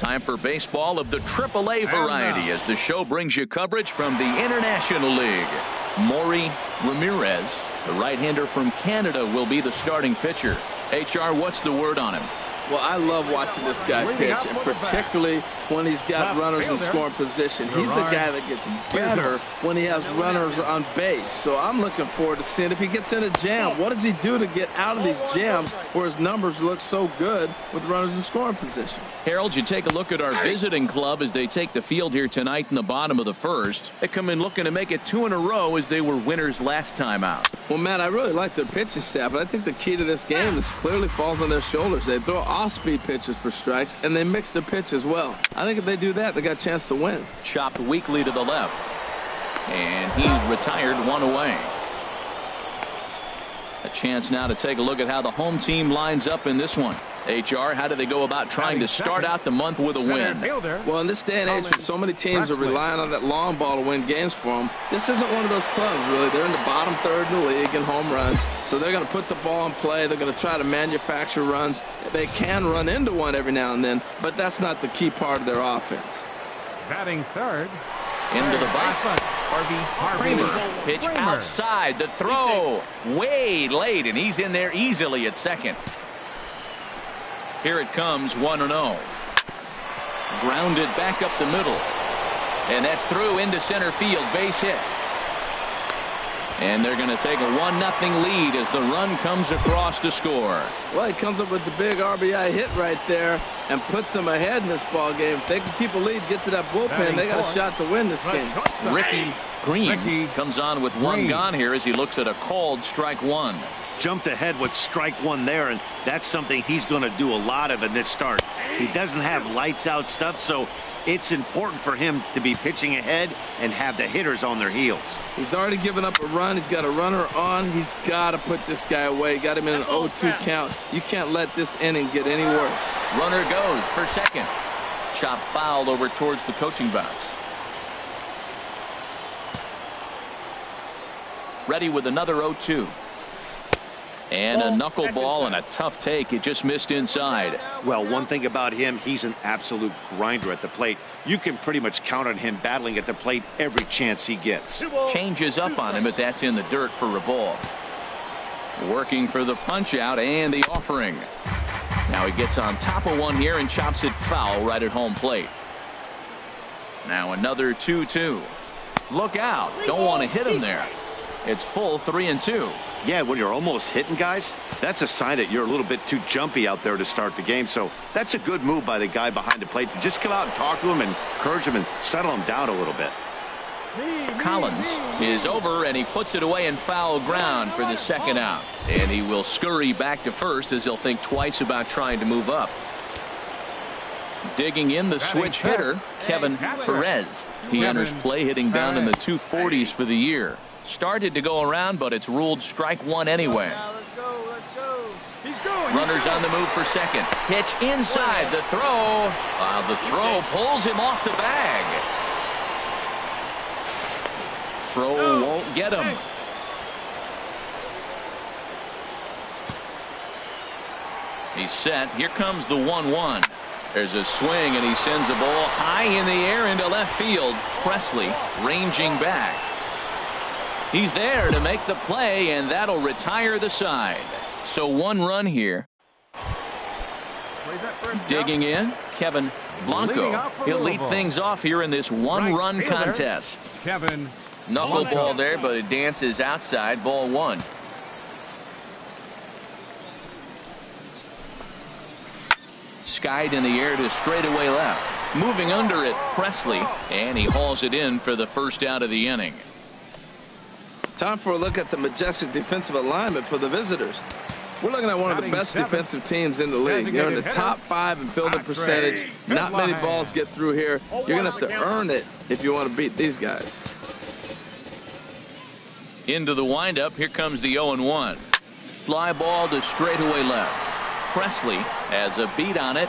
Time for baseball of the AAA variety as the show brings you coverage from the International League. Maury Ramirez, the right-hander from Canada, will be the starting pitcher. HR, what's the word on him? Well, I love watching this guy pitch, and particularly when he's got runners in scoring position. He's a guy that gets better when he has runners on base. So I'm looking forward to seeing if he gets in a jam. What does he do to get out of these jams where his numbers look so good with runners in scoring position? Harold, you take a look at our visiting club as they take the field here tonight in the bottom of the first. They come in looking to make it 2 in a row as they were winners last time out. Well, Matt, I really like their pitching staff, but I think the key to this game is clearly falls on their shoulders. They throw off-speed pitches for strikes, and they mix their pitch as well. I think if they do that, they got a chance to win. Chopped weakly to the left, and he's retired 1 away. A chance now to take a look at how the home team lines up in this one. HR, how do they go about trying to start out the month with a win? Well, in this day and age, when so many teams are relying on that long ball to win games for them, this isn't one of those clubs, really. They're in the bottom third in the league in home runs, so they're going to put the ball in play. They're going to try to manufacture runs. They can run into one every now and then, but that's not the key part of their offense. Batting third. Into the box. Harvey Kramer. Pitch outside. The throw way late, and he's in there easily at second. Here it comes, 1-0. Grounded back up the middle. And that's through into center field. Base hit. And they're going to take a 1-0 lead as the run comes across to score. Well, he comes up with the big RBI hit right there and puts them ahead in this ball game. If they can keep a lead, get to that bullpen, they got a shot to win this game. Ricky Green comes on with one gone here as he looks at a called strike one. Jumped ahead with strike one there, and that's something he's going to do a lot of in this start. He doesn't have lights out stuff, so it's important for him to be pitching ahead and have the hitters on their heels. He's already given up a run. He's got a runner on. He's got to put this guy away. Got him in an 0-2 count. You can't let this inning get any worse. Runner goes for second. Chop fouled over towards the coaching box. Ready with another 0-2. And a knuckleball and a tough take. It just missed inside. Well, one thing about him, he's an absolute grinder at the plate. You can pretty much count on him battling at the plate every chance he gets. Changes up on him, but that's in the dirt for a ball. Working for the punch out and the offering. Now he gets on top of one here and chops it foul right at home plate. Now another 2-2. Look out. Don't want to hit him there. It's full 3-2. Yeah, when you're almost hitting guys, that's a sign that you're a little bit too jumpy out there to start the game. So that's a good move by the guy behind the plate to just come out and talk to him and encourage him and settle him down a little bit. Collins is over, and he puts it away in foul ground for the second out. And he will scurry back to first as he'll think twice about trying to move up. Digging in the switch hitter, Kevin Perez. He enters play hitting down in the 240s for the year. Started to go around, but it's ruled strike one anyway. Runners on the move for second. Pitch inside. The throw. The throw pulls him off the bag. Throw won't get him. He's set. Here comes the 1-1. There's a swing, and he sends a ball high in the air into left field. Presley ranging back. He's there to make the play, and that'll retire the side. So 1 run here. Digging in, Kevin Blanco. He'll lead things off here in this 1-run contest. Knuckleball there, but it dances outside. Ball 1. Skied in the air to straightaway left. Moving under it, Presley, and he hauls it in for the first out of the inning. Time for a look at the majestic defensive alignment for the visitors. We're looking at one of the best defensive teams in the league. You're in the top 5 in fielding percentage. Not many balls get through here. You're going to have to earn it if you want to beat these guys. Into the windup. Here comes the 0-1. Fly ball to straightaway left. Presley has a beat on it.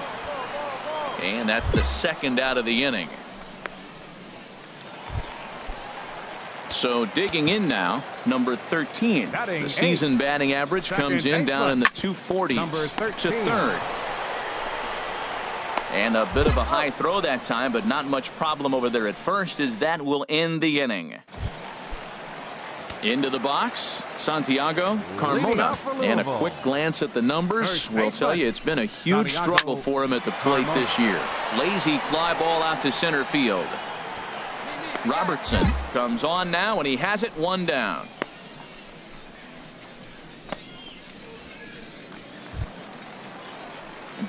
And that's the second out of the inning. So digging in now, number 13. The season batting average comes in down in the 240s to third. And a bit of a high throw that time, but not much problem over there at first, as that will end the inning. Into the box, Santiago Carmona. And a quick glance at the numbers will tell you it's been a huge struggle for him at the plate this year. Lazy fly ball out to center field. Robertson comes on now, and he has it, one down.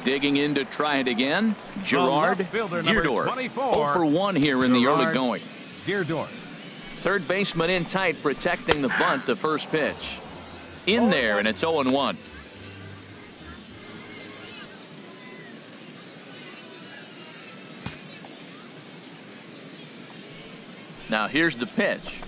Digging in to try it again, Gerard Deerdorf. 0 for 1 here in the early going. Deerdorf. Third baseman in tight, protecting the bunt, the first pitch. In there, and it's 0-1. Now here's the pitch.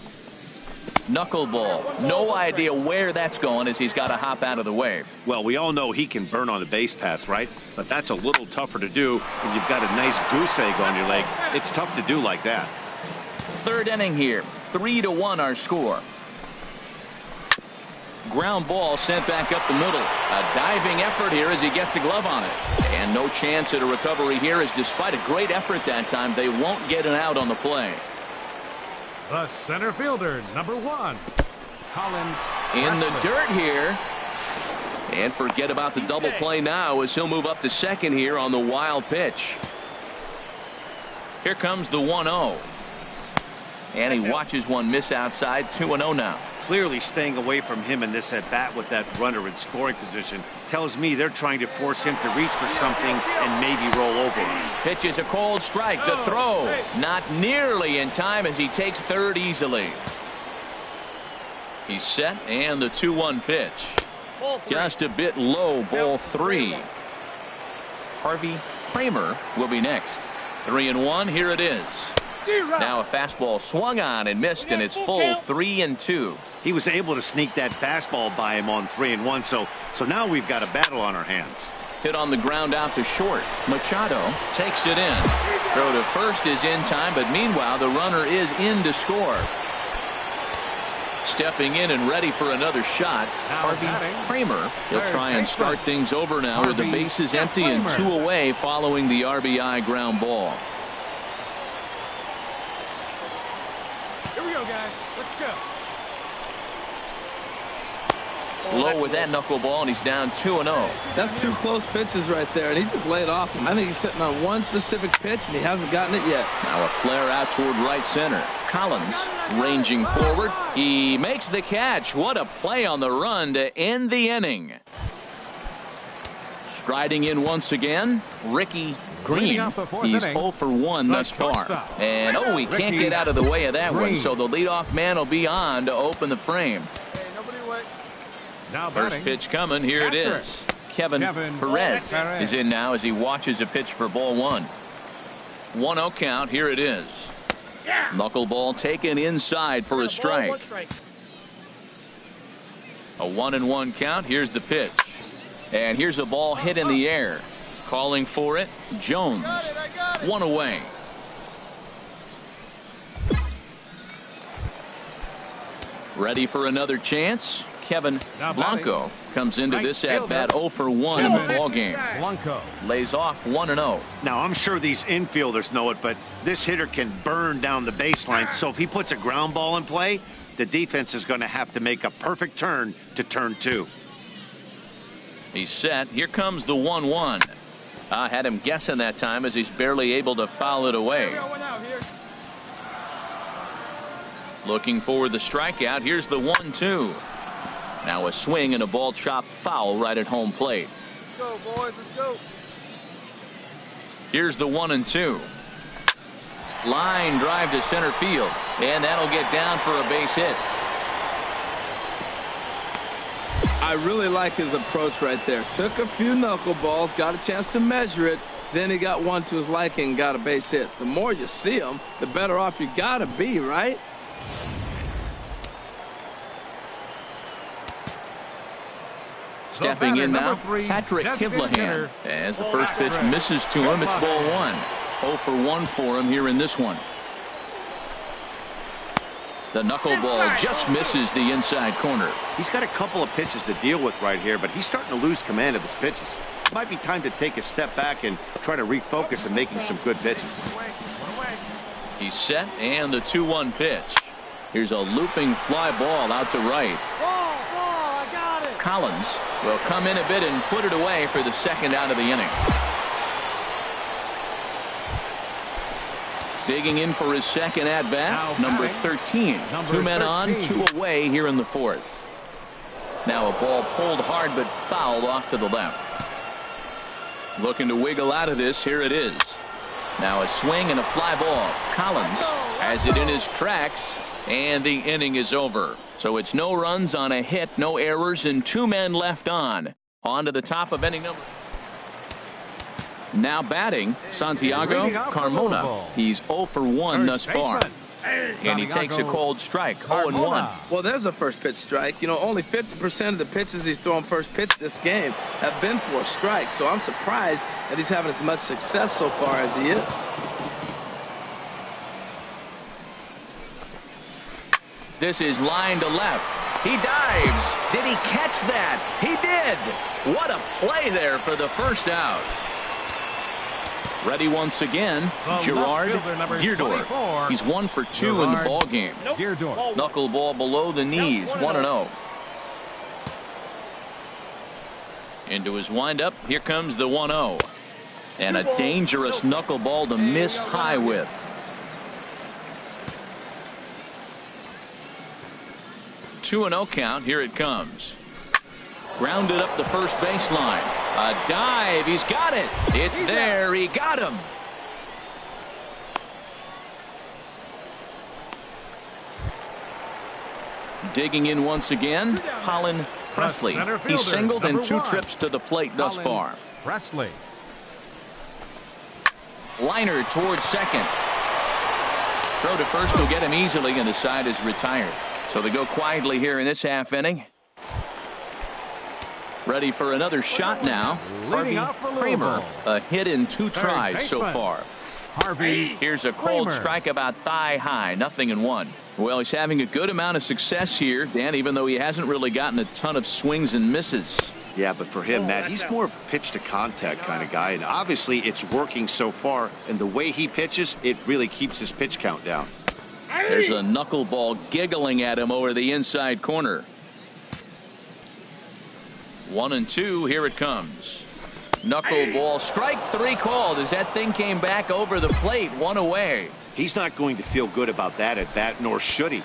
Knuckleball. No idea where that's going, as he's got to hop out of the way. Well, we all know he can burn on the base pass, right? But that's a little tougher to do when you've got a nice goose egg on your leg. It's tough to do like that. Third inning here. 3-1 our score. Ground ball sent back up the middle. A diving effort here as he gets a glove on it. And no chance at a recovery here, as despite a great effort that time, they won't get an out on the play. The center fielder, number 1, Colin. In the dirt here. And forget about the double play now, as he'll move up to second here on the wild pitch. Here comes the 1-0. And he watches one miss outside. 2-0 now. Clearly staying away from him in this at bat with that runner in scoring position tells me they're trying to force him to reach for something and maybe roll over him. Pitches a cold strike. The throw not nearly in time, as he takes third easily. He's set, and the 2-1 pitch. Just a bit low, ball 3. Harvey Kramer will be next. 3-1. Here it is. Now a fastball swung on and missed, and it's full 3-2. He was able to sneak that fastball by him on 3-1, so now we've got a battle on our hands. Hit on the ground out to short. Machado takes it in. Throw to first is in time, but meanwhile the runner is in to score. Stepping in and ready for another shot, Harvey Kramer. He'll try and start things over now with the bases empty and 2 away following the RBI ground ball. Here we go, guys. Let's go. Low with that knuckleball, and he's down 2-0. That's 2 close pitches right there, and he just laid off him. I think he's sitting on one specific pitch, and he hasn't gotten it yet. Now a flare out toward right center. Collins ranging forward. He makes the catch. What a play on the run to end the inning. Striding in once again, Ricky Green. He's 0 for 1 thus far. And he can't get out of the way of that one, so the leadoff man will be on to open the frame. First pitch coming. Here it is. Kevin Perez is in now as he watches a pitch for ball 1. 1-0 count. Here it is. Knuckleball taken inside for a strike. A 1-1 count. Here's the pitch. And here's a ball hit in the air. Calling for it, Jones. 1 away. Ready for another chance. Kevin Blanco comes into this at bat 0 for 1 in the ballgame. Blanco lays off 1-0. Now I'm sure these infielders know it, but this hitter can burn down the baseline. So if he puts a ground ball in play, the defense is going to have to make a perfect turn to turn 2. He's set. Here comes the 1-1. I had him guessing that time, as he's barely able to foul it away. Looking for the strikeout. Here's the 1-2. Now a swing and a ball chopped foul right at home plate. Let's go, boys. Let's go. Here's the 1-2. Line drive to center field, and that'll get down for a base hit. I really like his approach right there. Took a few knuckleballs, got a chance to measure it, then he got one to his liking and got a base hit. The more you see him, the better off you gotta be, right? Stepping in now, Patrick Kivlahan. As the first pitch misses to him, it's ball 1. 0 for 1 for him here in this one. The knuckleball just misses the inside corner. He's got a couple of pitches to deal with right here, but he's starting to lose command of his pitches. Might be time to take a step back and try to refocus on making some good pitches. He's set, and the 2-1 pitch. Here's a looping fly ball out to right. Ball, I got it. Collins will come in a bit and put it away for the second out of the inning. Digging in for his second at-bat, number 13. Two men on, two away here in the fourth. Now a ball pulled hard but fouled off to the left. Looking to wiggle out of this. Here it is. Now a swing and a fly ball. Collins has it in his tracks, and the inning is over. So it's no runs on a hit, no errors, and two men left on. On to the top of inning number. Now batting, Santiago Carmona. He's 0 for 1 thus far. And he takes a cold strike, 0-1. Well, there's a first pitch strike. You know, only 50% of the pitches he's throwing first pitch this game have been for a strike. So I'm surprised that he's having as much success so far as he is. This is line to left. He dives. Did he catch that? He did. What a play there for the first out. Ready once again, Gerard Deerdorf. He's 1 for 2 in the ball game. Knuckleball below the knees, 1-0. Into his windup, here comes the 1-0. And a dangerous knuckleball to miss high with. Two 2-0 count, here it comes. Grounded up the first baseline. A dive. He's got it. It's there. He got him. Digging in once again, Colin Presley. He's singled in 2 trips to the plate thus far. Presley. Liner towards second. Throw to first will get him easily, and the side is retired. So they go quietly here in this half inning. Ready for another shot now. Harvey Kramer. A hit in 2 tries so far. Here's a cold strike about thigh high. 0-1. Well, he's having a good amount of success here, Dan, even though he hasn't really gotten a ton of swings and misses. Yeah, but for him, Matt, he's more of a pitch to contact kind of guy, and obviously it's working so far, and the way he pitches, it really keeps his pitch count down. There's a knuckleball giggling at him over the inside corner. 1-2, here it comes. Knuckleball, strike 3 called as that thing came back over the plate, 1 away. He's not going to feel good about that at bat, nor should he.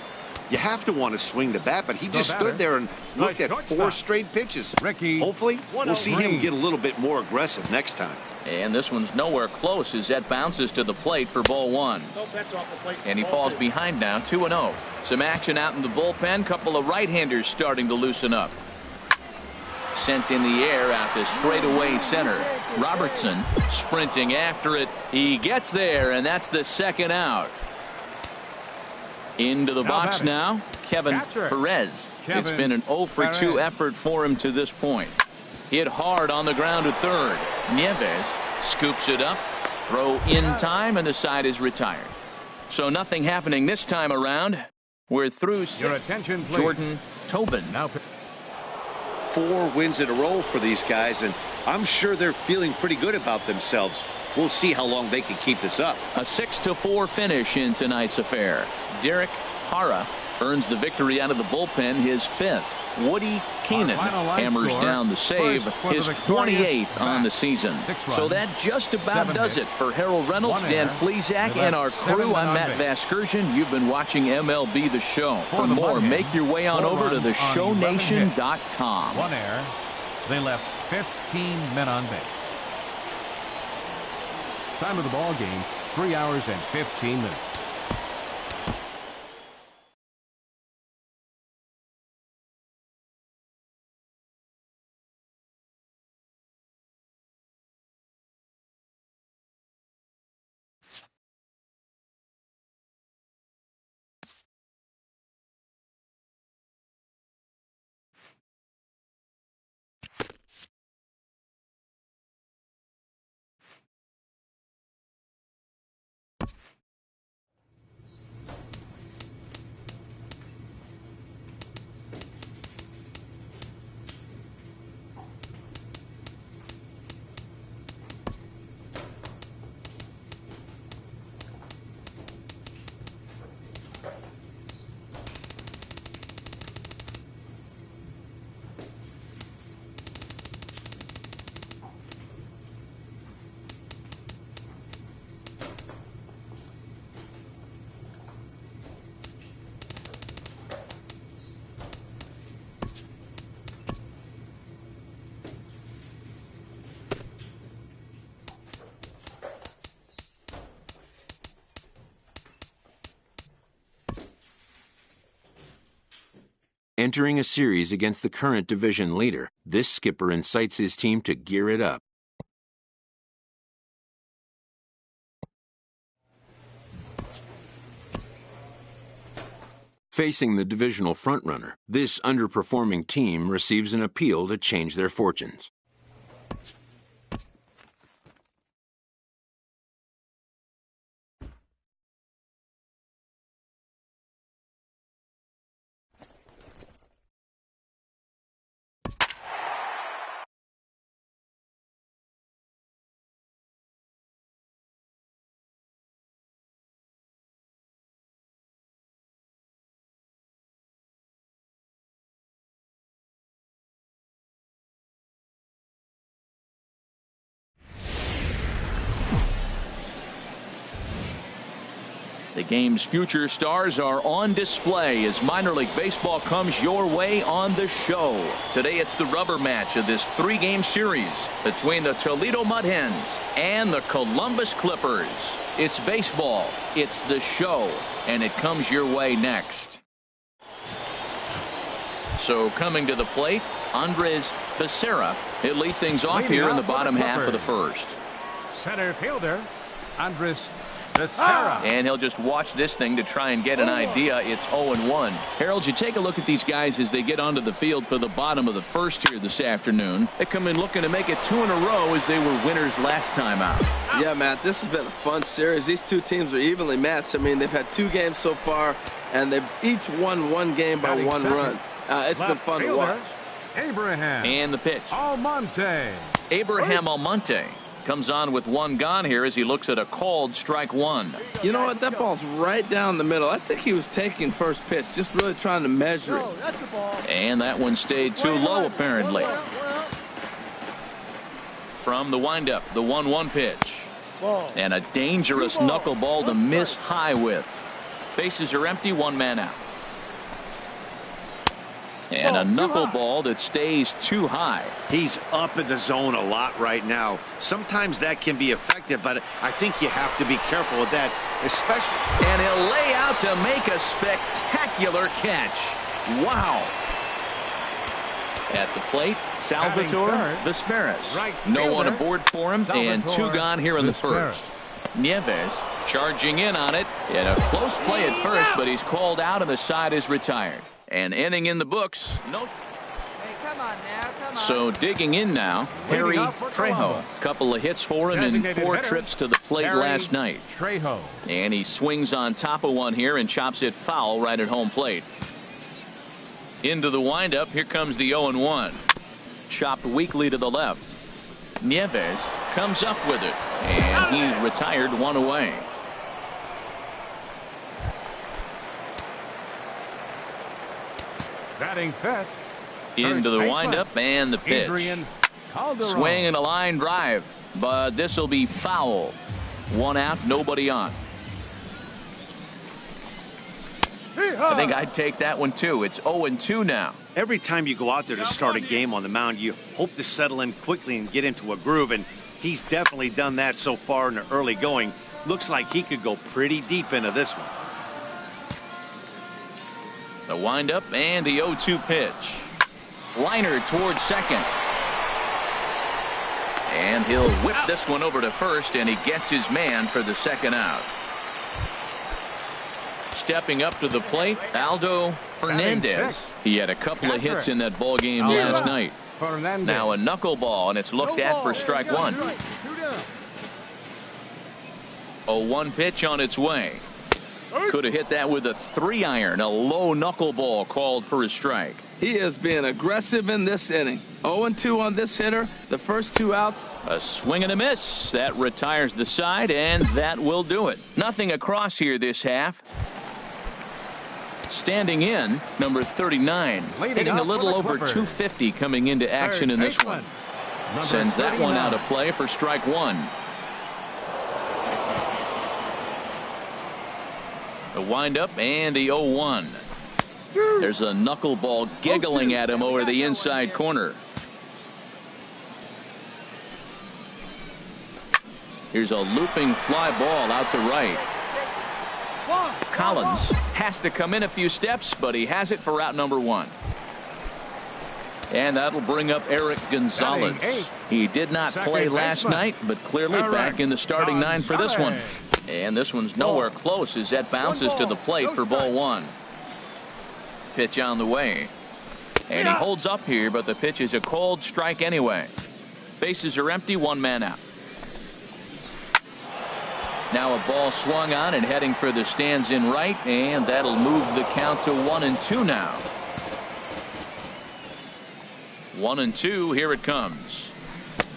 You have to want to swing the bat, but he just stood there and looked at 4 straight pitches. Hopefully, we'll see him get a little bit more aggressive next time. And this one's nowhere close as that bounces to the plate for ball 1. And he falls behind now, 2-0. Some action out in the bullpen. Couple of right-handers starting to loosen up. Sent in the air out to straightaway center. Robertson sprinting after it. He gets there, and that's the second out. Into the box now, Kevin Perez. It's been an 0 for 2 effort for him to this point. Hit hard on the ground to third. Nieves scoops it up. Throw in time, and the side is retired. So nothing happening this time around. We're through 6. Jordan Tobin. 4 wins in a row for these guys, and I'm sure they're feeling pretty good about themselves. We'll see how long they can keep this up. A 6-4 finish in tonight's affair. Derek Hara earns the victory out of the bullpen, his 5th. Woody Keenan hammers down the save, his 28th on the season. So that just about does it for Harold Reynolds, Dan Plesac, and our crew. I'm Matt Vasgersian. You've been watching MLB The Show. For more, make your way on over to theshownation.com. 1 error. They left 15 men on base. Time of the ball game, 3 hours and 15 minutes. Entering a series against the current division leader, this skipper incites his team to gear it up. Facing the divisional frontrunner, this underperforming team receives an appeal to change their fortunes. The game's future stars are on display as minor league baseball comes your way on the show. Today it's the rubber match of this 3-game series between the Toledo Mud Hens and the Columbus Clippers. It's baseball, it's the show, and it comes your way next. So coming to the plate, Andres Becerra. He'll lead things off here in the bottom half of the first. Center fielder, Andres Becerra. And he'll just watch this thing to try and get an idea. It's 0-1. Harold, you take a look at these guys as they get onto the field for the bottom of the first here this afternoon. They come in looking to make it 2 in a row as they were winners last time out. Yeah, Matt, this has been a fun series. These two teams are evenly matched. I mean, they've had 2 games so far, and they've each won 1 game by 1 run. It's been fun to watch. Abraham. And the pitch. Almonte. Abraham Almonte comes on with 1 gone here as he looks at a called strike 1. You know what? That ball's right down the middle. I think he was taking first pitch, just really trying to measure it. And that one stayed too low, apparently. From the windup, the 1-1 pitch. And a dangerous knuckleball to miss high with. Bases are empty, 1 man out. And a knuckleball that stays too high. He's up in the zone a lot right now. Sometimes that can be effective, but I think you have to be careful with that, especially. And he'll lay out to make a spectacular catch. Wow. At the plate, Salvatore Vesperas. No one aboard for him, and 2 gone here in the first. Nieves charging in on it. In a close play at first, but he's called out and the side is retired. And inning in the books. No. Hey, come on now, come on. So digging in now, Harry Trejo. Couple of hits for him in 4 trips to the plate last night. Trejo. And he swings on top of one here and chops it foul right at home plate. Into the windup. Here comes the 0-1. Chopped weakly to the left. Nieves comes up with it. And he's retired 1 away. Batting fifth. Into the windup and the pitch. Swing and a line drive. But this will be foul. 1 out, nobody on. I think I'd take that one too. It's 0-2 now. Every time you go out there to start a game on the mound, you hope to settle in quickly and get into a groove, and he's definitely done that so far in the early going. Looks like he could go pretty deep into this one. The windup and the 0-2 pitch. Liner towards second. And he'll whip this one over to first, and he gets his man for the 2nd out. Stepping up to the plate, Aldo Fernandez. He had a couple of hits in that ball game last night. Now a knuckleball, and it's looked at for strike 1. 0-1 pitch on its way. Could have hit that with a 3-iron. A low knuckleball called for a strike. He is being aggressive in this inning. 0-2 on this hitter. The first 2 out. A swing and a miss. That retires the side, and that will do it. Nothing across here this half. Standing in, number 39. Hitting a little over 250 coming into action in this one. Sends that one out of play for strike 1. The windup and the 0-1. There's a knuckleball giggling at him over the inside corner. Here's a looping fly ball out to right. Collins has to come in a few steps, but he has it for out number 1. And that'll bring up Eric Gonzalez. He did not play last night, but clearly back in the starting nine for this one. And this one's nowhere close as that bounces to the plate for ball one. Pitch on the way. And he holds up here, but the pitch is a cold strike anyway. Bases are empty, one man out. Now a ball swung on and heading for the stands in right, and that'll move the count to 1-2 now. 1-2, here it comes.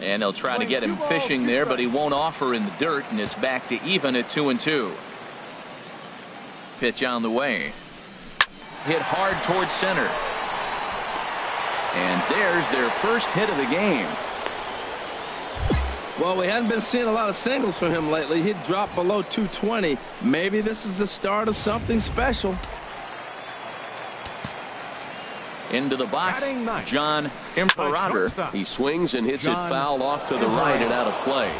And they'll try to get him fishing there, but he won't offer in the dirt, and it's back to even at 2-2. Pitch on the way. Hit hard towards center. And there's their first hit of the game. Well, we hadn't been seeing a lot of singles from him lately. He'd dropped below 220. Maybe this is the start of something special. Into the box, John Imperator. He swings and hits it foul off to the right and out of play.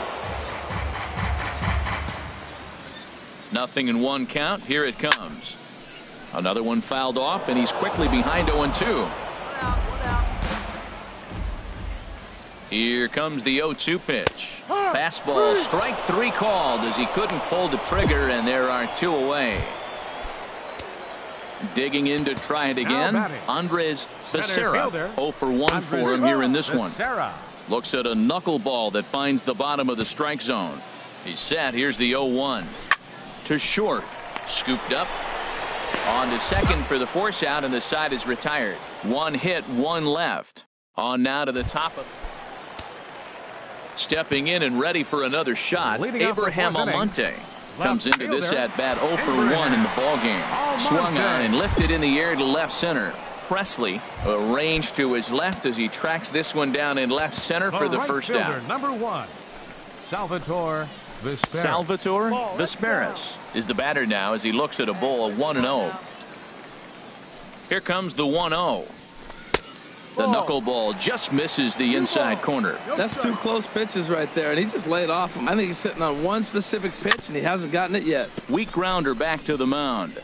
0-1 count. Here it comes. Another one fouled off, and he's quickly behind 0-2. Here comes the 0-2 pitch. Fastball, strike three called as he couldn't pull the trigger, and there are two away. Digging in to try it again, Andres Becerra. 0 for 1 for him here in this one. Looks at a knuckleball that finds the bottom of the strike zone. He's set. Here's the 0-1. To short. Scooped up. On to second for the force out, and the side is retired. One hit, one left. On now to the top of. Stepping in and ready for another shot, Abraham Almonte comes into this at bat 0 for 1 in the ball game. Swung on and lifted in the air to left center. Presley arranged to his left as he tracks this one down in left center for the first out. Number 1, Salvatore Vesperis is the batter now as he looks at a ball of 1-0. Here comes the 1-0. The knuckleball just misses the inside corner. That's two close pitches right there, and he just laid off him. I think he's sitting on one specific pitch, and he hasn't gotten it yet. Weak grounder back to the mound.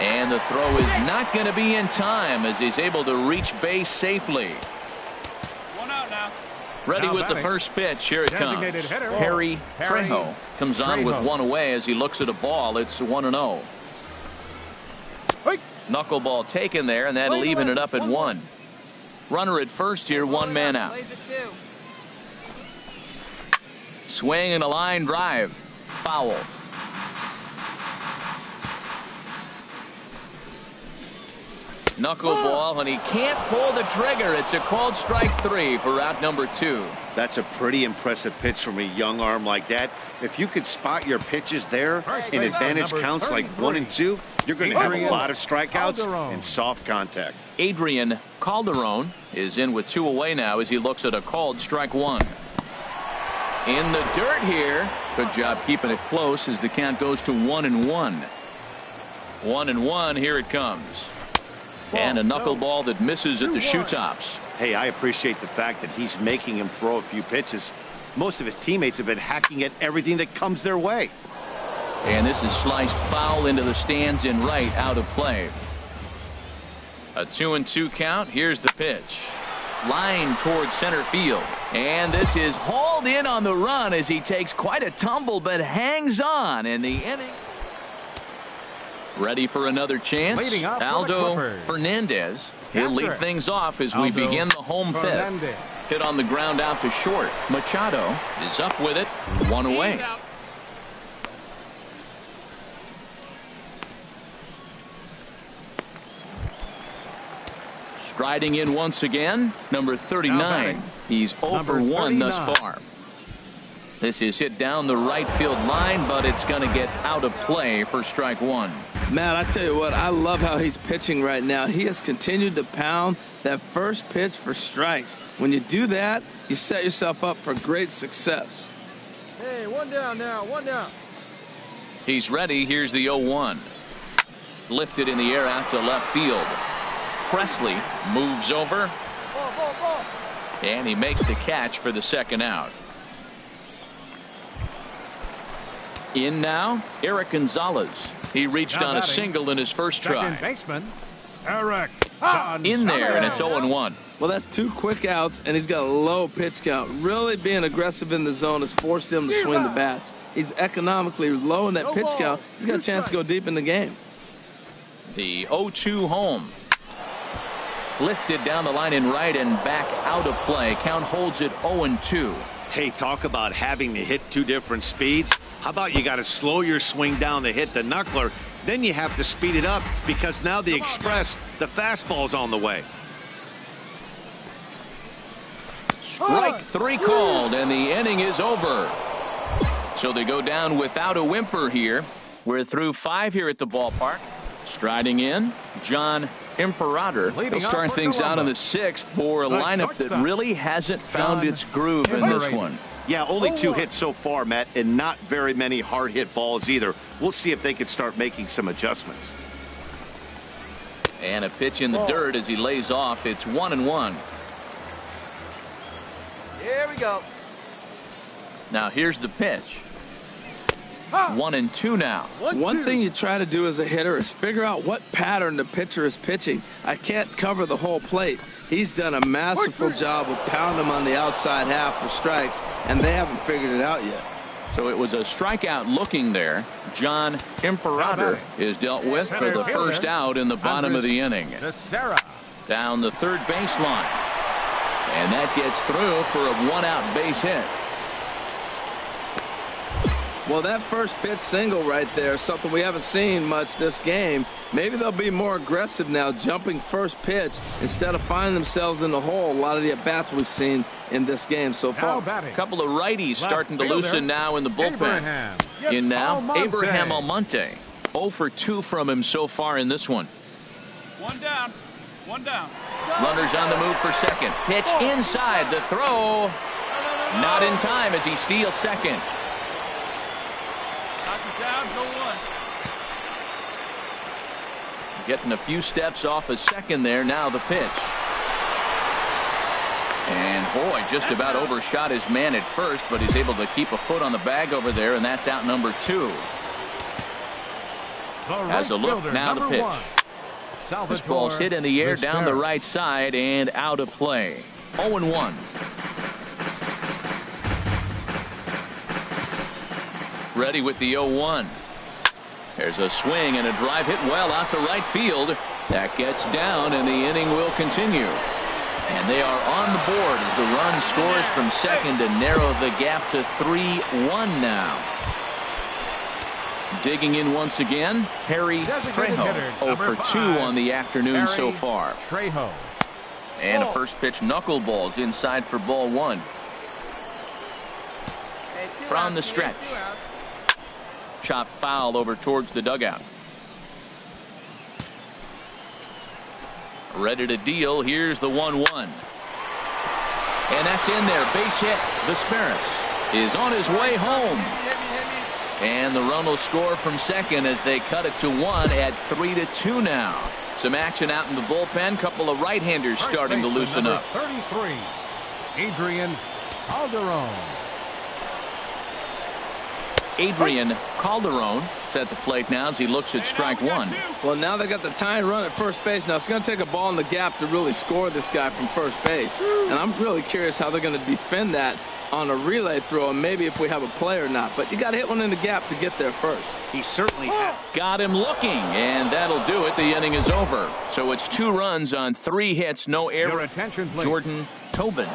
And the throw is not going to be in time as he's able to reach base safely. One out now. Ready with the first pitch. Here it comes. Harry Trejo comes on with one away as he looks at a ball. It's 1-0. Knuckleball taken there, and that'll even it up at 1. Runner at first here, one man out. Swing and a line drive. Foul. Knuckleball, and he can't pull the trigger. It's a called strike 3 for out number 2. That's a pretty impressive pitch from a young arm like that. If you could spot your pitches there in advantage counts like 1 and 2, you're going to have a lot of strikeouts and soft contact. Adrian Calderon is in with 2 away now as he looks at a called strike 1. In the dirt here. Good job keeping it close as the count goes to 1-1. 1-1. Here it comes. And a knuckleball that misses at the shoe tops. Hey, I appreciate the fact that he's making him throw a few pitches. Most of his teammates have been hacking at everything that comes their way. And this is sliced foul into the stands in right, out of play. A 2-2 count. Here's the pitch. Line towards center field. And this is hauled in on the run as he takes quite a tumble but hangs on in the inning. Ready for another chance. Aldo Fernandez. He'll lead things off as we begin the home fifth. Hit on the ground out to short. Machado is up with it. 1 away. Striding in once again, number 39. He's 0 for 1 thus far. This is hit down the right field line, but it's going to get out of play for strike 1. Man, I tell you what, I love how he's pitching right now. He has continued to pound that first pitch for strikes. When you do that, you set yourself up for great success. Hey, 1 down now, 1 down. He's ready. Here's the 0-1. Lifted in the air out to left field. Presley moves over. And he makes the catch for the second out. In now, Eric Gonzalez. He reached on a single in his first try. Second baseman, Eric in there, and it's 0-1. Well, that's 2 quick outs, and he's got a low pitch count. Really being aggressive in the zone has forced him to swing the bats. He's economically low in that pitch count. He's got a chance to go deep in the game. The 0-2 home. Lifted down the line in right and back out of play. Count holds it 0-2. Hey, talk about having to hit 2 different speeds. How about you got to slow your swing down to hit the knuckler, then you have to speed it up because now the express, the fastball's on the way. Strike 3 called, and the inning is over. So they go down without a whimper here. We're through 5 here at the ballpark. Striding in, John Imperator. He'll start things out in the 6th for a lineup that really hasn't found its groove in this one. Yeah, only 2 hits so far, Matt, and not very many hard hit balls either. We'll see if they can start making some adjustments. And a pitch in the dirt as he lays off. It's 1-1. Here we go. Now here's the pitch. 1-2 now. One thing you try to do as a hitter is figure out what pattern the pitcher is pitching. I can't cover the whole plate. He's done a masterful job of pounding them on the outside half for strikes, and they haven't figured it out yet. So it was a strikeout looking there. John Imperator is dealt with for the first out in the bottom of the inning. Down the third baseline. And that gets through for a 1-out base hit. Well, that first pitch single right there is something we haven't seen much this game. Maybe they'll be more aggressive now, jumping first pitch instead of finding themselves in the hole. A lot of the at-bats we've seen in this game so far. A couple of righties starting to loosen now in the bullpen. In now, Abraham Almonte. 0 for 2 from him so far in this one. 1 down. 1 down. Runners on the move for second. Pitch inside. The throw. Not in time as he steals second. Down, go 1. Getting a few steps off a second there. Now the pitch. And boy, just about overshot his man at first, but he's able to keep a foot on the bag over there, and that's out number 2. Has a look. Now the pitch. This ball's hit in the air down the right side and out of play. 0-1. Ready with the 0-1. There's a swing and a drive hit well out to right field. That gets down, and the inning will continue. And they are on the board as the run scores from second to narrow the gap to 3-1 now. Digging in once again, Harry Trejo. 0 for 2 on the afternoon so far. And a first pitch knuckleballs inside for ball 1. From the stretch. Chop foul over towards the dugout. Ready to deal. Here's the 1-1. And that's in there. Base hit. Vesperis is on his way home. And the run will score from second as they cut it to 1 at 3-2 now. Some action out in the bullpen. Couple of right-handers starting to loosen up. 33, Adrian Calderon. Adrian Calderon at the plate now as he looks at strike 1. Well, now they got the tying run at first base. Now it's going to take a ball in the gap to really score this guy from first base. And I'm really curious how they're going to defend that on a relay throw, and maybe if we have a play or not. But you got to hit one in the gap to get there first. He certainly has. Got him looking, and that'll do it. The inning is over. So it's 2 runs on 3 hits, no error. Jordan Tobin.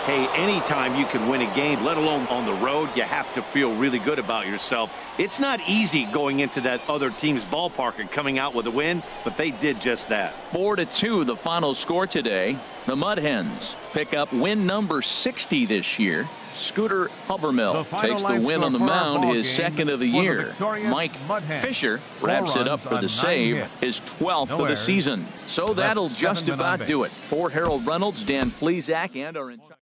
Hey, anytime you can win a game, let alone on the road, you have to feel really good about yourself. It's not easy going into that other team's ballpark and coming out with a win, but they did just that. 4-2 the final score today. The Mud Hens pick up win number 60 this year. Scooter Hovermill takes the win on the mound, his second of the year. Mike Fisher wraps it up for the save, his 12th of the season. So that'll just about do it. For Harold Reynolds, Dan Plesac, and our entire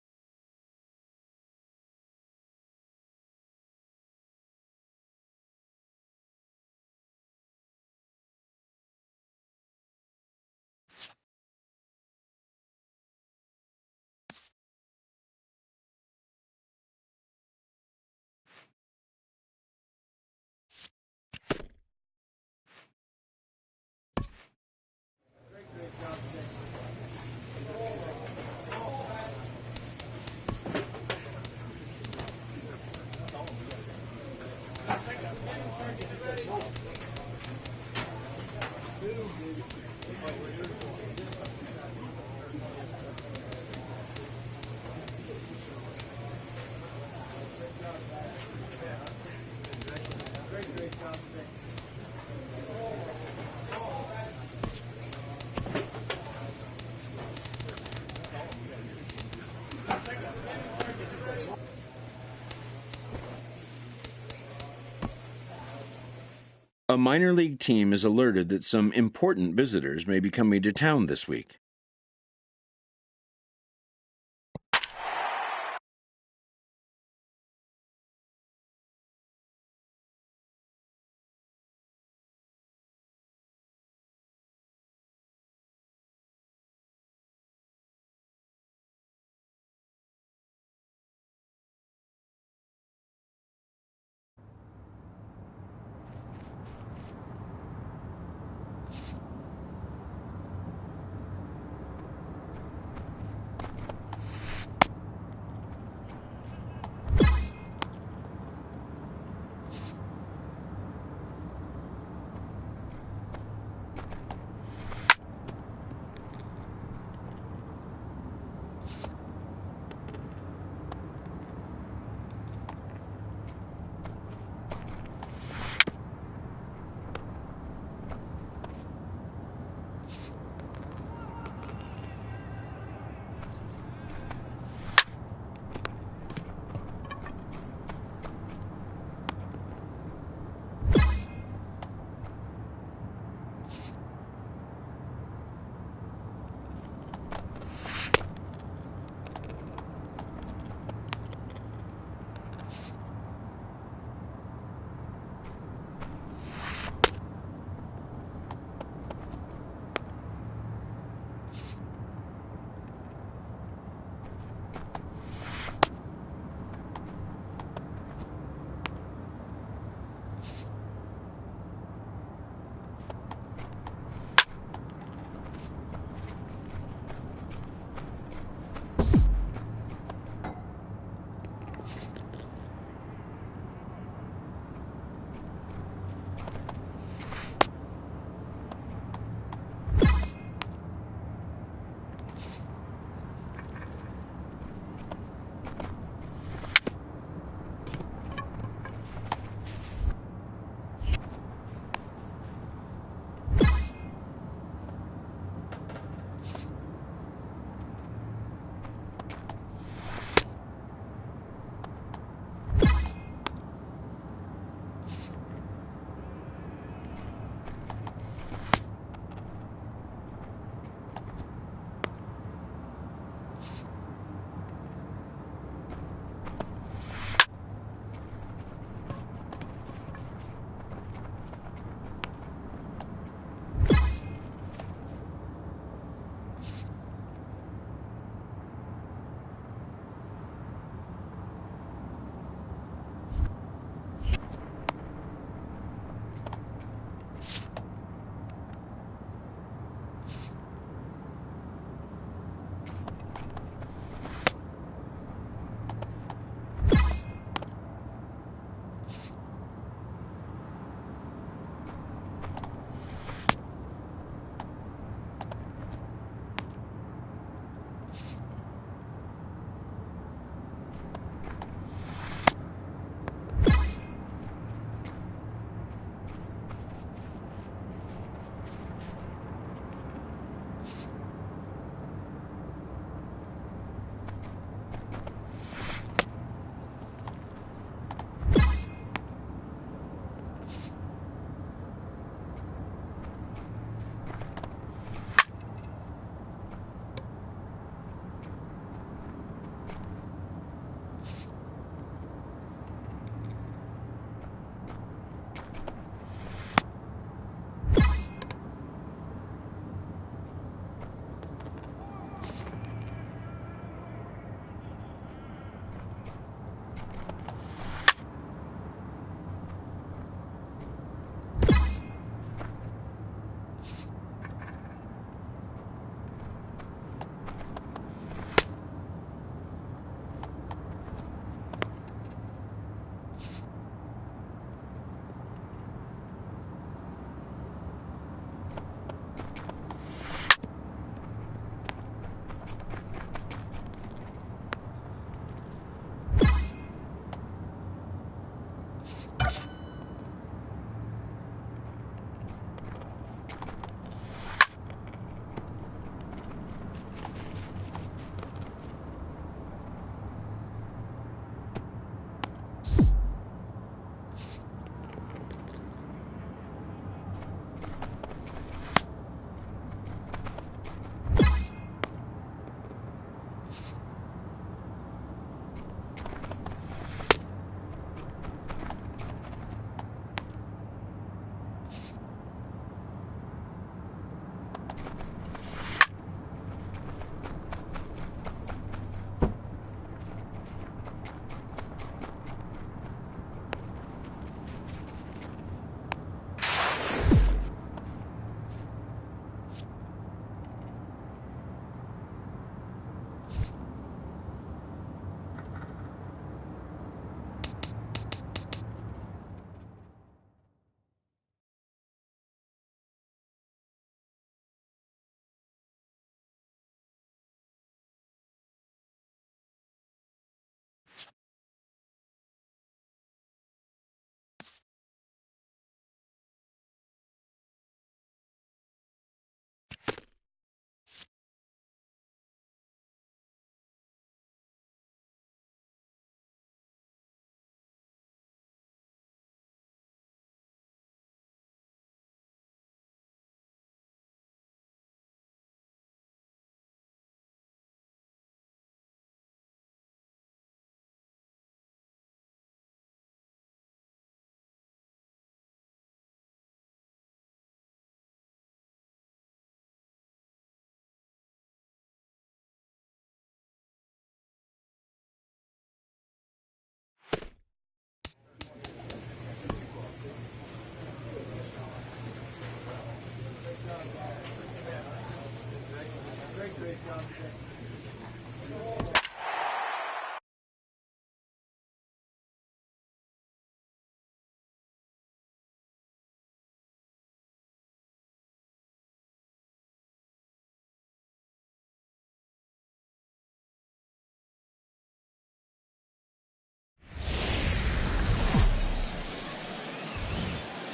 A minor league team is alerted that some important visitors may be coming to town this week.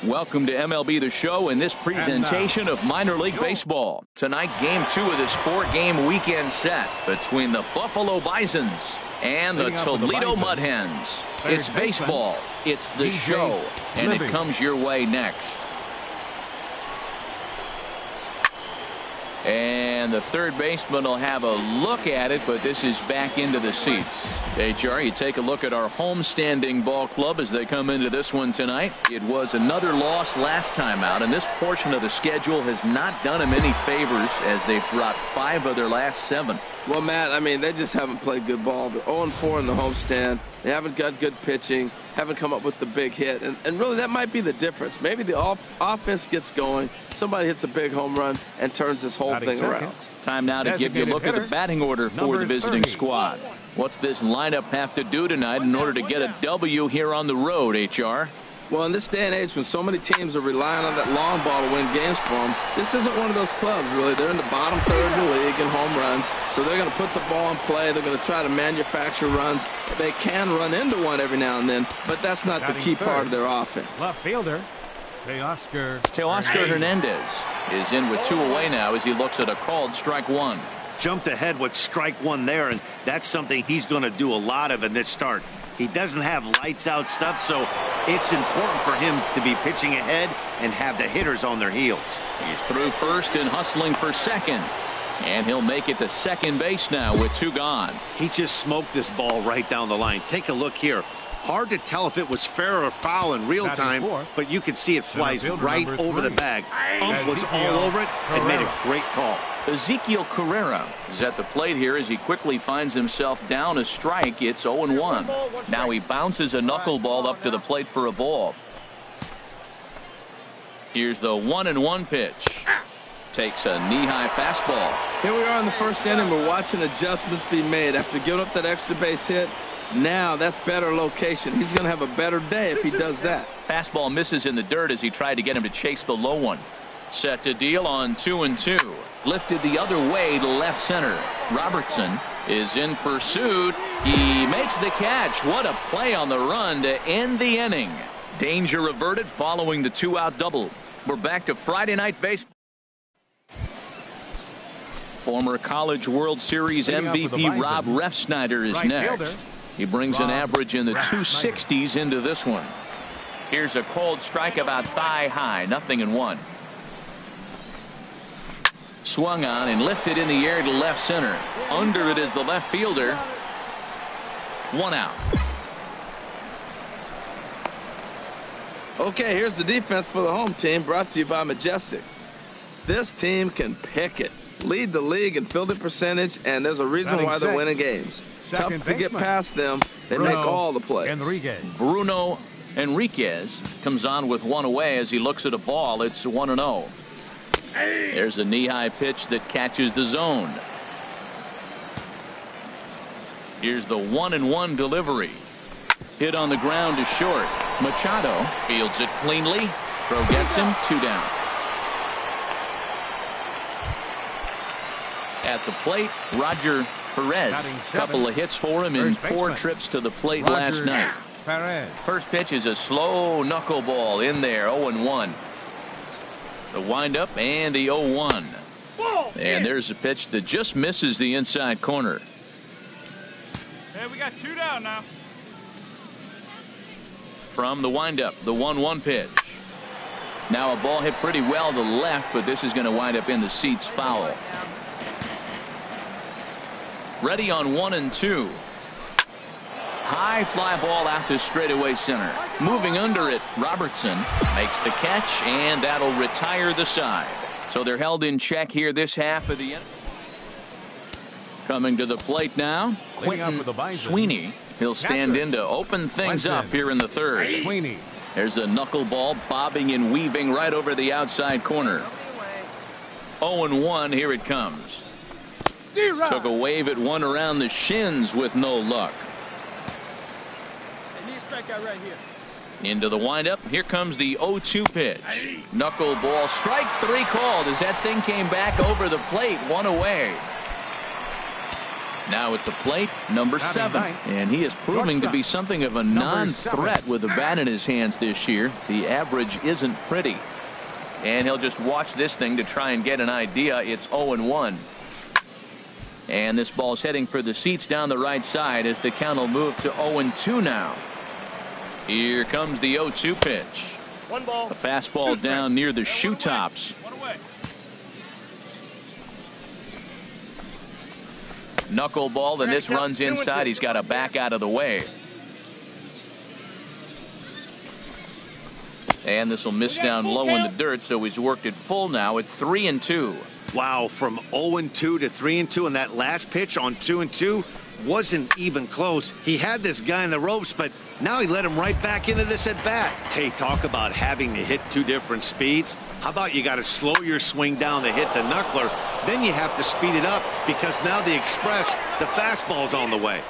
Welcome to MLB The Show and this presentation of minor league baseball. Tonight, game 2 of this 4-game weekend set between the Buffalo Bisons and the Toledo Mud Hens. It's baseball, it's the show, and it comes your way next. And the third baseman will have a look at it, but this is back into the seats. HR, you take a look at our homestanding ball club as they come into this one tonight. It was another loss last time out, and this portion of the schedule has not done them any favors as they've dropped 5 of their last 7. Well, Matt, I mean, they just haven't played good ball. They're 0-4 in the homestand. They haven't got good pitching, haven't come up with the big hit. And really, that might be the difference. Maybe the offense gets going, somebody hits a big home run, and turns this whole thing around. Time now to give you a look at the batting order for the visiting squad. What's this lineup have to do tonight in order to get a W here on the road, HR? Well, in this day and age when so many teams are relying on that long ball to win games for them, this isn't one of those clubs, really. They're in the bottom third of the league in home runs, so they're going to put the ball in play. They're going to try to manufacture runs. They can run into one every now and then, but that's not the key part of their offense. Left fielder, Teoscar Hernandez is in with 2 away now as he looks at a called strike 1. Jumped ahead with strike 1 there, and that's something he's going to do a lot of in this start. He doesn't have lights out stuff, so it's important for him to be pitching ahead and have the hitters on their heels. He's through first and hustling for second, and he'll make it to second base now with 2 gone. He just smoked this ball right down the line. Take a look here. Hard to tell if it was fair or foul in real time, but you can see it flies right over the bag. Ump was all over it and made a great call. Ezekiel Carrera is at the plate here as he quickly finds himself down a strike. It's 0-1. Now he bounces a knuckleball up to the plate for a ball. Here's the 1-1 pitch. Takes a knee-high fastball. Here we are in the first inning. We're watching adjustments be made after giving up that extra base hit. Now that's better location. He's going to have a better day if he does that. Fastball misses in the dirt as he tried to get him to chase the low one. Set to deal on 2-2. Lifted the other way to left center. Robertson is in pursuit. He makes the catch. What a play on the run to end the inning. Danger averted following the 2-out double. We're back to Friday Night Baseball. Former College World Series MVP Rob Refsnyder is next. He brings an average in the 260s into this one. Here's a cold strike about thigh high, 0-1. Swung on and lifted in the air to left center. Under it is the left fielder. 1 out. Okay, here's the defense for the home team, brought to you by Majestic. This team can pick it, lead the league in fielding percentage, and there's a reason why they're winning games. Tough to get past them. They make all the plays. Bruno Enriquez comes on with 1 away as he looks at a ball. It's 1-0. There's a knee-high pitch that catches the zone. Here's the 1-1 delivery. Hit on the ground to short. Machado fields it cleanly. Throw gets him. 2 down. At the plate, Roger Perez. Couple of hits for him in 4 trips to the plate last night. First pitch is a slow knuckleball in there. 0-1. The windup and the 0-1. And there's a pitch that just misses the inside corner. Hey, we got 2 down now. From the windup, the 1-1 pitch. Now a ball hit pretty well to left, but this is going to wind up in the seats foul. Ready on 1-2. High fly ball out to straightaway center. Moving under it, Robertson makes the catch, and that'll retire the side. So they're held in check here this half of the inning. Coming to the plate now, Quentin Sweeney. He'll stand in to open things up here in the third. There's a knuckleball bobbing and weaving right over the outside corner. 0-1, here it comes. Took a wave at one around the shins with no luck. Right here. Into the windup. Here comes the 0-2 pitch. Knuckleball. Strike 3 called as that thing came back over the plate. 1 away. Now at the plate, number 7. And he is proving to be something of a non-threat with a bat in his hands this year. The average isn't pretty. And he'll just watch this thing to try and get an idea. It's 0-1. And this ball's heading for the seats down the right side as the count will move to 0-2 now. Here comes the 0-2 pitch. One ball. A fastball down near the shoe tops. Knuckleball, and this runs inside. He's got to back out of the way. And this will miss down low in the dirt, so he's worked it full now at 3-2. Wow, from 0-2 to 3-2, and that last pitch on 2-2 wasn't even close. He had this guy in the ropes, but now he let him right back into this at bat. Hey, talk about having to hit 2 different speeds. How about you got to slow your swing down to hit the knuckler, then you have to speed it up because now the express, the fastball's on the way.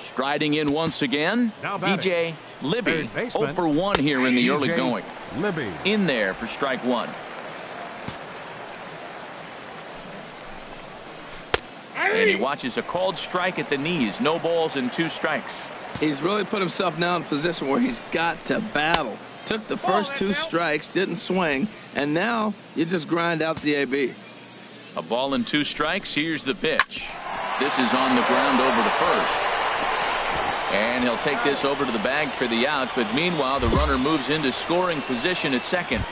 Striding in once again, DJ Libby, 0 for 1 here in the early going. Libby. In there for strike 1. And he watches a called strike at the knees. No balls and 2 strikes. He's really put himself now in a position where he's got to battle. Took the first 2 strikes, didn't swing, and now you just grind out the AB. A ball and 2 strikes. Here's the pitch. This is on the ground over to first. And he'll take this over to the bag for the out, but meanwhile the runner moves into scoring position at second.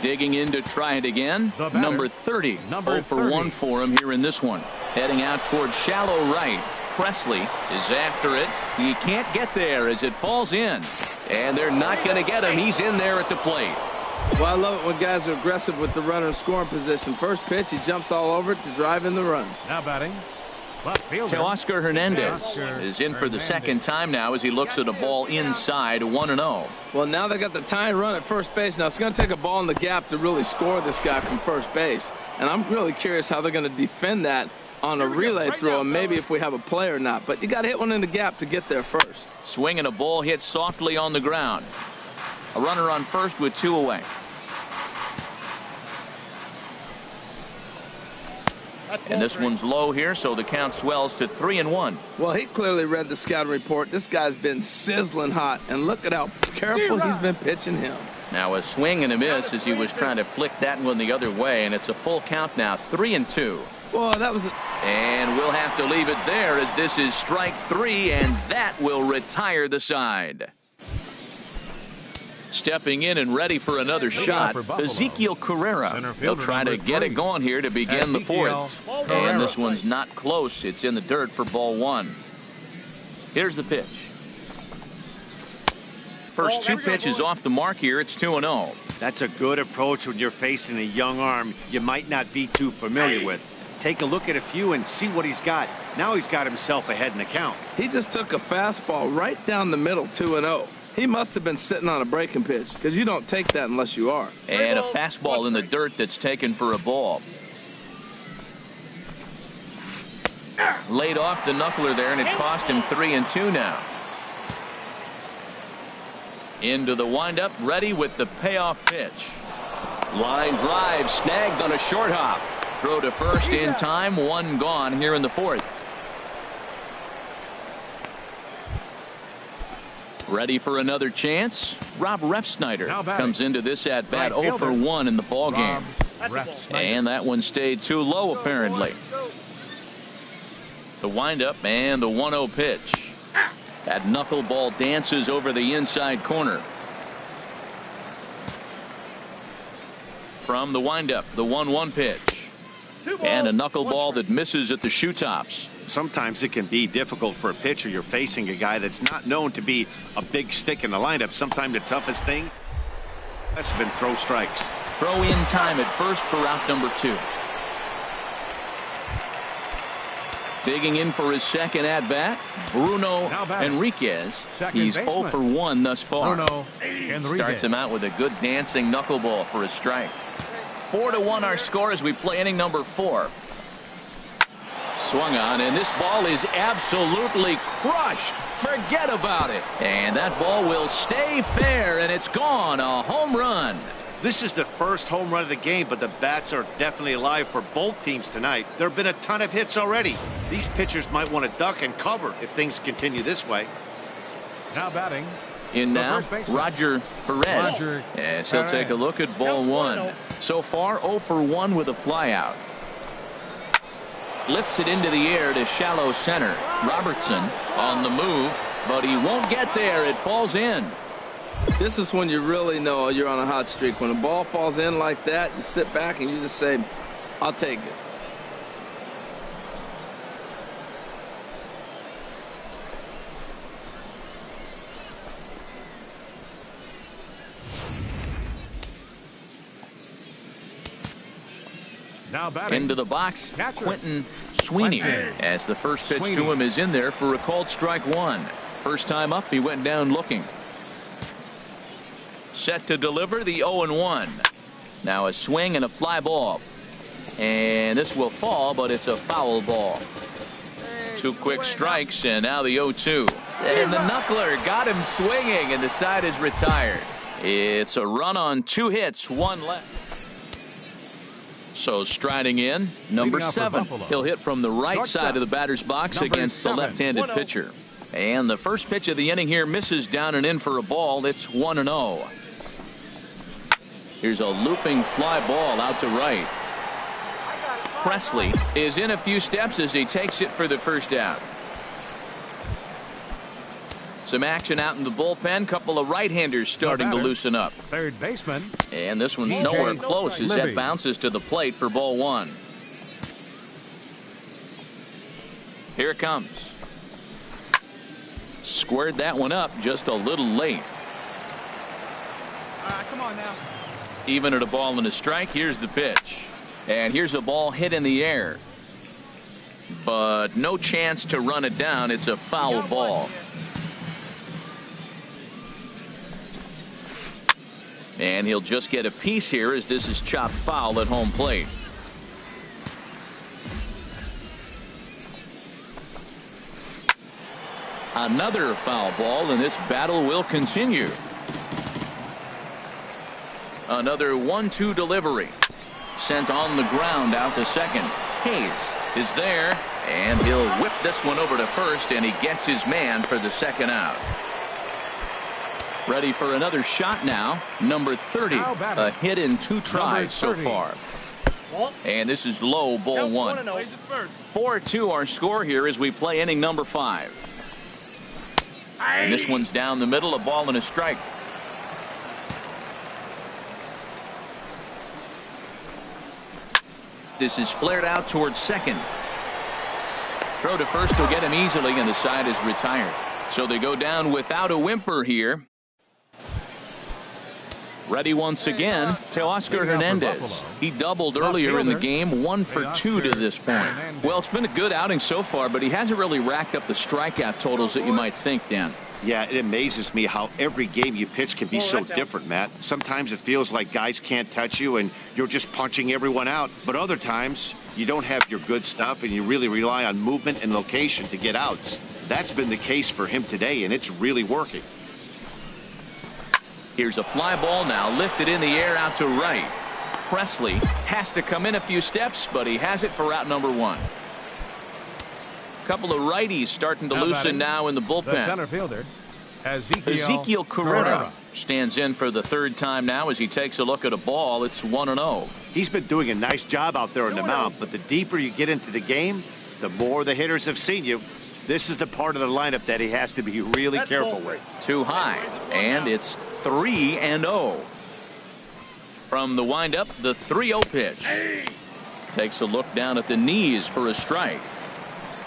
Digging in to try it again. Number 30. 0 for 1 for him here in this one. Heading out towards shallow right. Presley is after it. He can't get there as it falls in. And they're not going to get him. He's in there at the plate. Well, I love it when guys are aggressive with the runner in scoring position. First pitch, he jumps all over it to drive in the run. Now batting. Teoscar Hernandez is in for the second time now as he looks at a ball inside 1-0. Well, now they got the tying run at first base. Now it's going to take a ball in the gap to really score this guy from first base. And I'm really curious how they're going to defend that on a relay throw, and maybe if we have a play or not. But you got to hit one in the gap to get there first. Swing and a ball hit softly on the ground. A runner on first with 2 away. And this one's low here, so the count swells to 3-1. Well, he clearly read the scouting report. This guy's been sizzling hot, and look at how careful he's been pitching him. Now a swing and a miss as he was trying to flick that one the other way, and it's a full count now, 3-2. Well, that was and we'll have to leave it there as this is strike 3, and that will retire the side. Stepping in and ready for another shot, Ezekiel Carrera. He'll try to get it going here to begin the 4th. And this one's not close. It's in the dirt for ball 1. Here's the pitch. First 2 pitches off the mark here. It's 2-0. That's a good approach when you're facing a young arm you might not be too familiar with. Take a look at a few and see what he's got. Now he's got himself ahead in the count. He just took a fastball right down the middle, 2-0. He must have been sitting on a breaking pitch because you don't take that unless you are. And a fastball in the dirt that's taken for a ball. Laid off the knuckler there, and it cost him 3-2 now. Into the windup, ready with the payoff pitch. Line drive snagged on a short hop. Throw to first in time. 1 gone here in the 4th. Ready for another chance. Rob Refsnyder comes into this at bat 0 for 1 in the ball game. And that one stayed too low apparently. The windup and the 1-0 pitch. That knuckleball dances over the inside corner. From the windup, the 1-1 pitch. And a knuckleball that misses at the shoe tops. Sometimes it can be difficult for a pitcher. You're facing a guy that's not known to be a big stick in the lineup. Sometimes the toughest thing has been throw strikes. Throw in time at first for out number 2. Digging in for his second at bat, Bruno Enriquez. He's 0 for 1 thus far. Starts him out with a good dancing knuckleball for a strike. 4-1 our score as we play inning number 4. Swung on, and this ball is absolutely crushed. Forget about it. And that ball will stay fair, and it's gone. A home run. This is the first home run of the game, but the bats are definitely alive for both teams tonight. There have been a ton of hits already. These pitchers might want to duck and cover if things continue this way. Now batting. In now, Roger Perez. Yes, he'll take a look at ball one. So far, 0 for 1 with a flyout. Lifts it into the air to shallow center. Robertson on the move, but he won't get there. It falls in. This is when you really know you're on a hot streak. When a ball falls in like that, you sit back and you just say, I'll take it. Now batting. Into the box, Catcher. Quentin Sweeney, as the first pitch to him is in there for a called strike one. First time up, he went down looking. Set to deliver the 0-1. Now a swing and a fly ball. And this will fall, but it's a foul ball. 2 quick strikes, and now the 0-2. And the knuckler got him swinging, and the side is retired. It's a run on 2 hits, 1 left. So striding in, number 7. He'll hit from the right side of the batter's box against the left-handed pitcher. And the first pitch of the inning here misses down and in for a ball. It's 1-0. Here's a looping fly ball out to right. Presley is in a few steps as he takes it for the first out. Some action out in the bullpen. Couple of right-handers starting to loosen up. Third baseman. And this one's nowhere close as that bounces to the plate for ball 1. Here it comes. Squared that one up just a little late. Come on now. Even at a ball and a strike, here's the pitch. And here's a ball hit in the air. But no chance to run it down. It's a foul ball. And he'll just get a piece here as this is chopped foul at home plate. Another foul ball, and this battle will continue. Another 1-2 delivery. Sent on the ground out to second. Hayes is there, and he'll whip this one over to first, and he gets his man for the second out. Ready for another shot now. Number 30. A hit in 2 tries so far. And this is low, ball 1. 4-2 our score here as we play inning number 5. And this one's down the middle, a ball and a strike. This is flared out towards second. Throw to first will get him easily, and the side is retired. So they go down without a whimper here. Ready once again, Teoscar Hernandez. He doubled earlier in the game, 1 for 2 to this point. Well, it's been a good outing so far, but he hasn't really racked up the strikeout totals that you might think, Dan. Yeah, it amazes me how every game you pitch can be so different, Matt. Sometimes it feels like guys can't touch you and you're just punching everyone out. But other times, you don't have your good stuff and you really rely on movement and location to get outs. That's been the case for him today, and it's really working. Here's a fly ball now, lifted in the air out to right. Presley has to come in a few steps, but he has it for out number 1. Couple of righties starting to loosen now in the bullpen. The center fielder, Ezekiel Carrera stands in for the 3rd time now as he takes a look at a ball. It's 1-0. He's been doing a nice job out there on the mound, but the deeper you get into the game, the more the hitters have seen you. This is the part of the lineup that he has to be really careful with. Too high, and it's 3-0. From the windup, the 3-0 pitch. Takes a look down at the knees for a strike.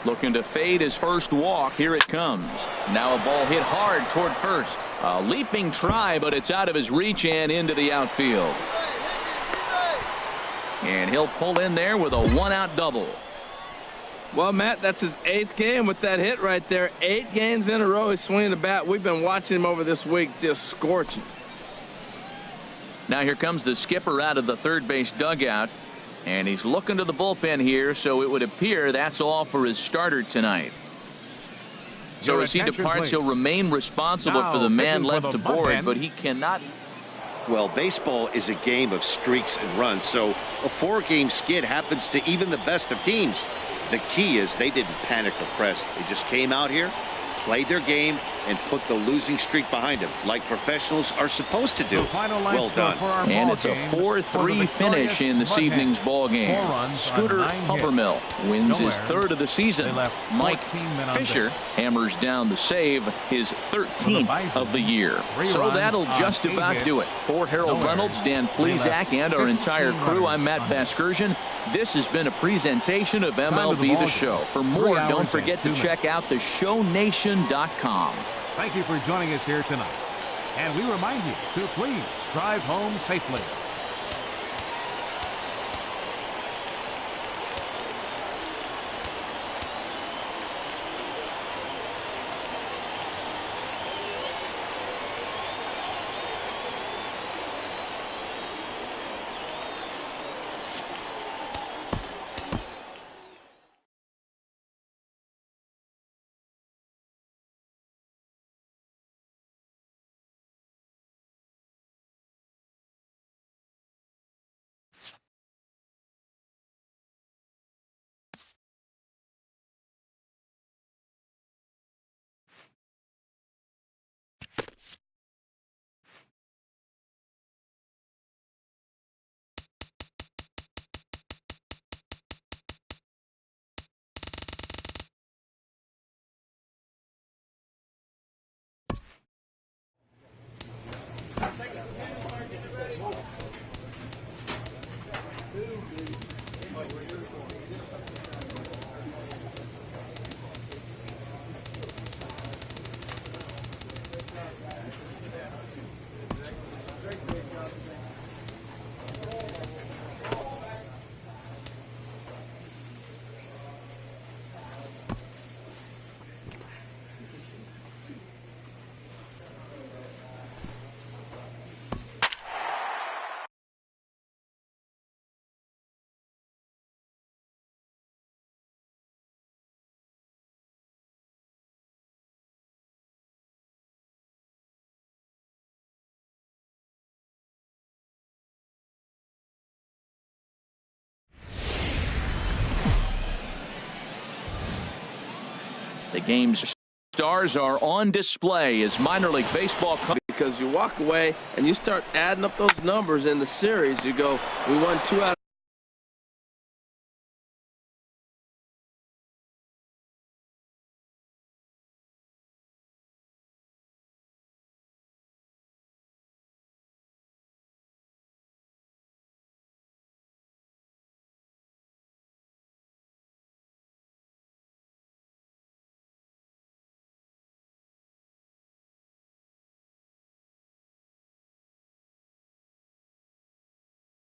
Looking to fade his first walk. Here it comes. Now a ball hit hard toward first. A leaping try, but it's out of his reach and into the outfield. And he'll pull in there with a 1-out double. Well, Matt, that's his 8th game with that hit right there. 8 games in a row he's swinging the bat. We've been watching him over this week just scorching. Now here comes the skipper out of the third base dugout. And he's looking to the bullpen here, so it would appear that's all for his starter tonight. So as he departs, he'll remain responsible for the man left to board, but he cannot. Well, baseball is a game of streaks and runs, so a 4-game skid happens to even the best of teams. The key is they didn't panic or press. They just came out here, played their game, and put the losing streak behind them, like professionals are supposed to do. Well done. And it's a 4-3 finish in this evening's ball game. Scooter Humbermill wins his 3rd of the season. Mike Fisher hammers down the save, his 13th of the year. So that'll just about do it. For Harold Reynolds, Dan Plesac, and our entire crew, I'm Matt Vasgersian. This has been a presentation of MLB The Show. For more, don't forget to check out theshownation.com. Thank you for joining us here tonight. And we remind you to please drive home safely. The game's stars are on display as minor league baseball comes. Because you walk away and you start adding up those numbers in the series. You go, we won 2 out